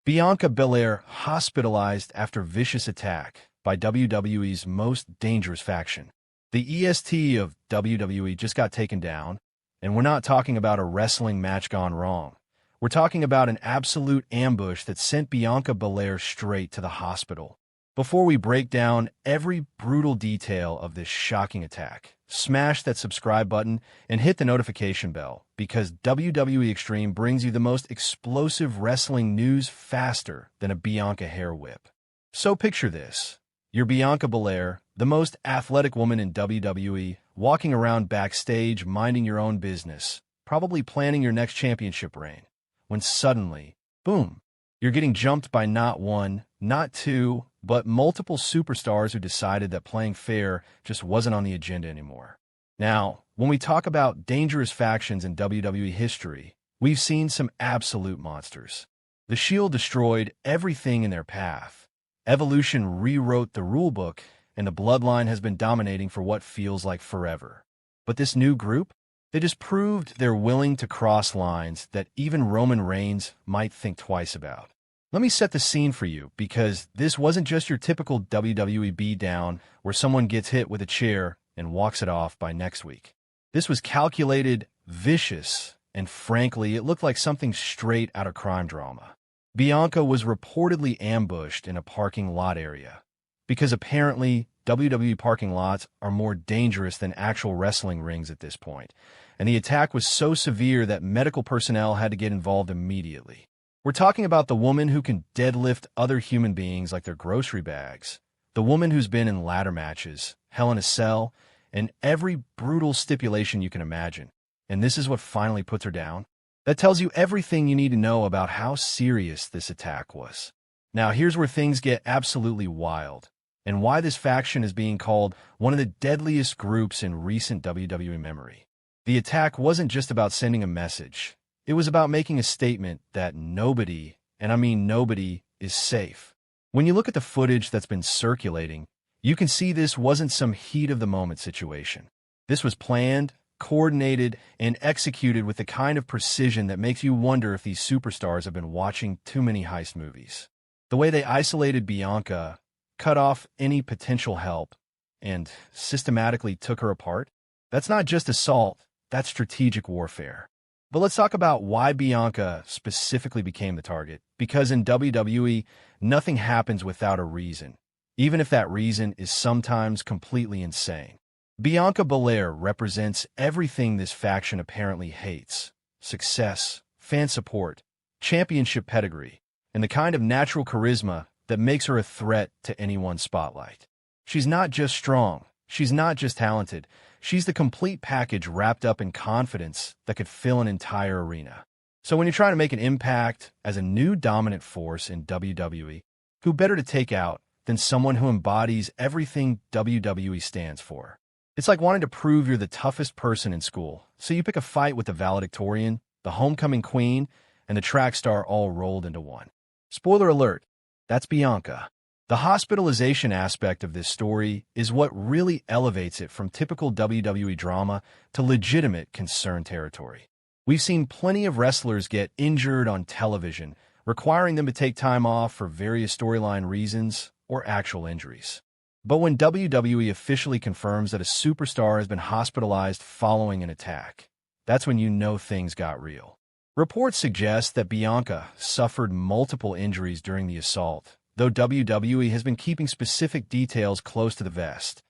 Bianca Belair hospitalized after vicious attack by WWE's most dangerous faction. The EST of WWE just got taken down, and we're not talking about a wrestling match gone wrong. We're talking about an absolute ambush that sent Bianca Belair straight to the hospital. Before we break down every brutal detail of this shocking attack, smash that subscribe button and hit the notification bell, because WWE Extreme brings you the most explosive wrestling news faster than a Bianca hair whip. So picture this. You're Bianca Belair, the most athletic woman in WWE, walking around backstage minding your own business, probably planning your next championship reign, when suddenly, boom, you're getting jumped by not one, not two, but multiple superstars who decided that playing fair just wasn't on the agenda anymore. Now, when we talk about dangerous factions in WWE history, we've seen some absolute monsters. The Shield destroyed everything in their path. Evolution rewrote the rulebook, and the Bloodline has been dominating for what feels like forever. But this new group? They just proved they're willing to cross lines that even Roman Reigns might think twice about. Let me set the scene for you, because this wasn't just your typical WWE beatdown where someone gets hit with a chair and walks it off by next week. This was calculated, vicious, and frankly, it looked like something straight out of crime drama. Bianca was reportedly ambushed in a parking lot area, because apparently WWE parking lots are more dangerous than actual wrestling rings at this point, and the attack was so severe that medical personnel had to get involved immediately. We're talking about the woman who can deadlift other human beings like their grocery bags, the woman who's been in ladder matches, Hell in a Cell, and every brutal stipulation you can imagine. And this is what finally puts her down. That tells you everything you need to know about how serious this attack was. Now here's where things get absolutely wild, and why this faction is being called one of the deadliest groups in recent WWE memory. The attack wasn't just about sending a message. It was about making a statement that nobody, and I mean nobody, is safe. When you look at the footage that's been circulating, you can see this wasn't some heat-of-the-moment situation. This was planned, coordinated, and executed with the kind of precision that makes you wonder if these superstars have been watching too many heist movies. The way they isolated Bianca, cut off any potential help, and systematically took her apart, that's not just assault, that's strategic warfare. But let's talk about why Bianca specifically became the target, because in WWE, nothing happens without a reason, even if that reason is sometimes completely insane. Bianca Belair represents everything this faction apparently hates: success, fan support, championship pedigree, and the kind of natural charisma that makes her a threat to anyone's spotlight. She's not just strong, she's not just talented, she's the complete package wrapped up in confidence that could fill an entire arena. So when you're trying to make an impact as a new dominant force in WWE, who better to take out than someone who embodies everything WWE stands for? It's like wanting to prove you're the toughest person in school, so you pick a fight with the valedictorian, the homecoming queen, and the track star all rolled into one. Spoiler alert, that's Bianca. The hospitalization aspect of this story is what really elevates it from typical WWE drama to legitimate concern territory. We've seen plenty of wrestlers get injured on television, requiring them to take time off for various storyline reasons or actual injuries. But when WWE officially confirms that a superstar has been hospitalized following an attack, that's when you know things got real. Reports suggest that Bianca suffered multiple injuries during the assault, though WWE has been keeping specific details close to the vest,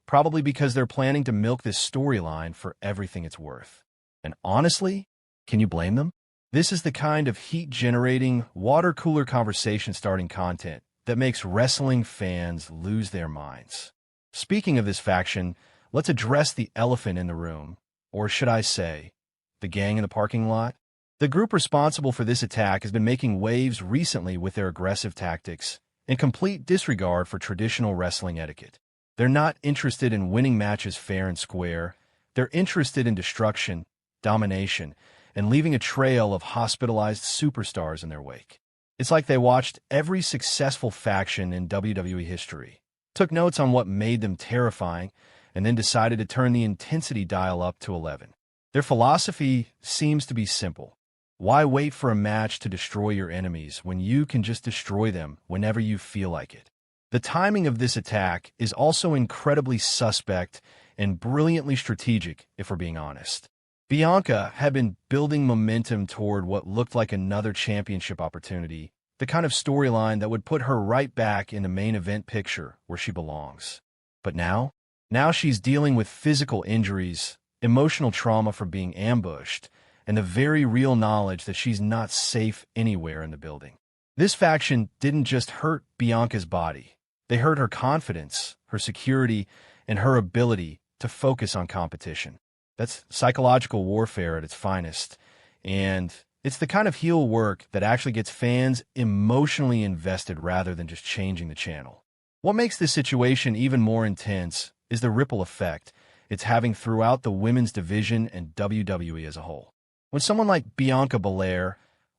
probably because they're planning to milk this storyline for everything it's worth. And honestly, can you blame them? This is the kind of heat-generating, water-cooler conversation-starting content that makes wrestling fans lose their minds. Speaking of this faction, let's address the elephant in the room, or should I say, the gang in the parking lot. The group responsible for this attack has been making waves recently with their aggressive tactics, in complete disregard for traditional wrestling etiquette. They're not interested in winning matches fair and square. They're interested in destruction, domination, and leaving a trail of hospitalized superstars in their wake. It's like they watched every successful faction in WWE history, took notes on what made them terrifying, and then decided to turn the intensity dial up to 11. Their philosophy seems to be simple. Why wait for a match to destroy your enemies when you can just destroy them whenever you feel like it? The timing of this attack is also incredibly suspect and brilliantly strategic, if we're being honest. Bianca had been building momentum toward what looked like another championship opportunity, the kind of storyline that would put her right back in the main event picture where she belongs. But now she's dealing with physical injuries, emotional trauma from being ambushed, and the very real knowledge that she's not safe anywhere in the building. This faction didn't just hurt Bianca's body. They hurt her confidence, her security, and her ability to focus on competition. That's psychological warfare at its finest, and it's the kind of heel work that actually gets fans emotionally invested rather than just changing the channel. What makes this situation even more intense is the ripple effect it's having throughout the women's division and WWE as a whole. When someone like Bianca Belair,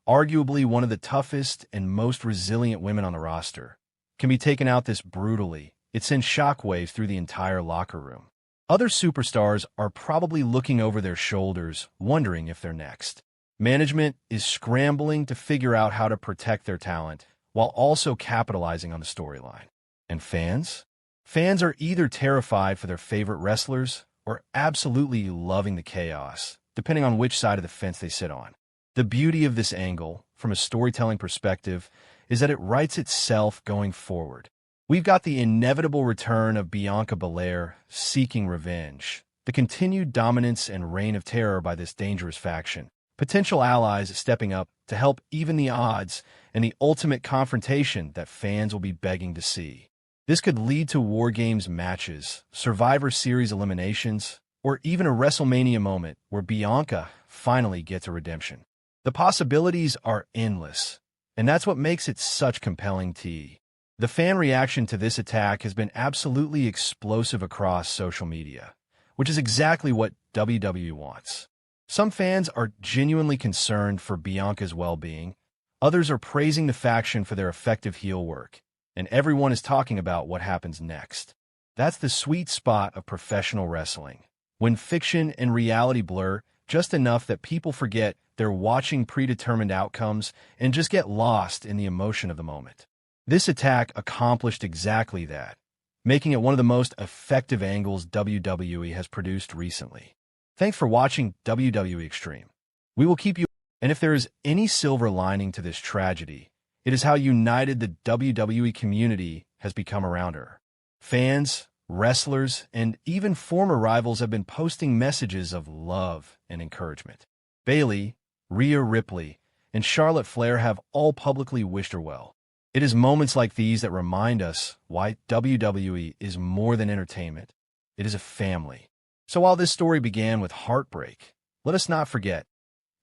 arguably one of the toughest and most resilient women on the roster, can be taken out this brutally, it sends shockwaves through the entire locker room. Other superstars are probably looking over their shoulders, wondering if they're next. Management is scrambling to figure out how to protect their talent while also capitalizing on the storyline. And fans? Fans are either terrified for their favorite wrestlers or absolutely loving the chaos, depending on which side of the fence they sit on. The beauty of this angle, from a storytelling perspective, is that it writes itself going forward. We've got the inevitable return of Bianca Belair seeking revenge, the continued dominance and reign of terror by this dangerous faction, potential allies stepping up to help even the odds, and the ultimate confrontation that fans will be begging to see. This could lead to War Games matches, Survivor Series eliminations, or even a WrestleMania moment where Bianca finally gets a redemption. The possibilities are endless, and that's what makes it such compelling TV. The fan reaction to this attack has been absolutely explosive across social media, which is exactly what WWE wants. Some fans are genuinely concerned for Bianca's well-being, others are praising the faction for their effective heel work, and everyone is talking about what happens next. That's the sweet spot of professional wrestling, when fiction and reality blur just enough that people forget they're watching predetermined outcomes and just get lost in the emotion of the moment. This attack accomplished exactly that, making it one of the most effective angles WWE has produced recently. Thanks for watching WWE Extreme. We will keep you, and if there is any silver lining to this tragedy, it is how united the WWE community has become around her. Fans, wrestlers, and even former rivals have been posting messages of love and encouragement. Bayley, Rhea Ripley, and Charlotte Flair have all publicly wished her well. It is moments like these that remind us why WWE is more than entertainment. It is a family. So while this story began with heartbreak, let us not forget,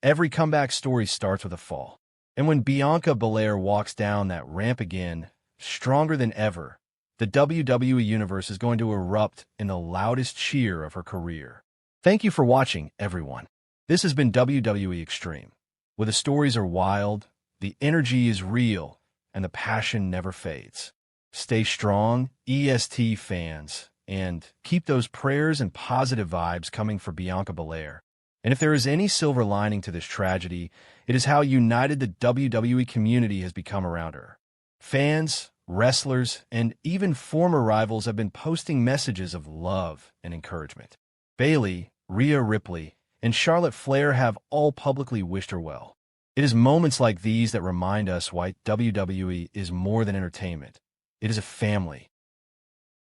every comeback story starts with a fall. And when Bianca Belair walks down that ramp again, stronger than ever, the WWE Universe is going to erupt in the loudest cheer of her career. Thank you for watching, everyone. This has been WWE Extreme, where the stories are wild, the energy is real, and the passion never fades. Stay strong, EST fans, and keep those prayers and positive vibes coming for Bianca Belair. And if there is any silver lining to this tragedy, it is how united the WWE community has become around her. Fans, wrestlers, and even former rivals have been posting messages of love and encouragement. Bayley, Rhea Ripley, and Charlotte Flair have all publicly wished her well. It is moments like these that remind us why WWE is more than entertainment. It is a family.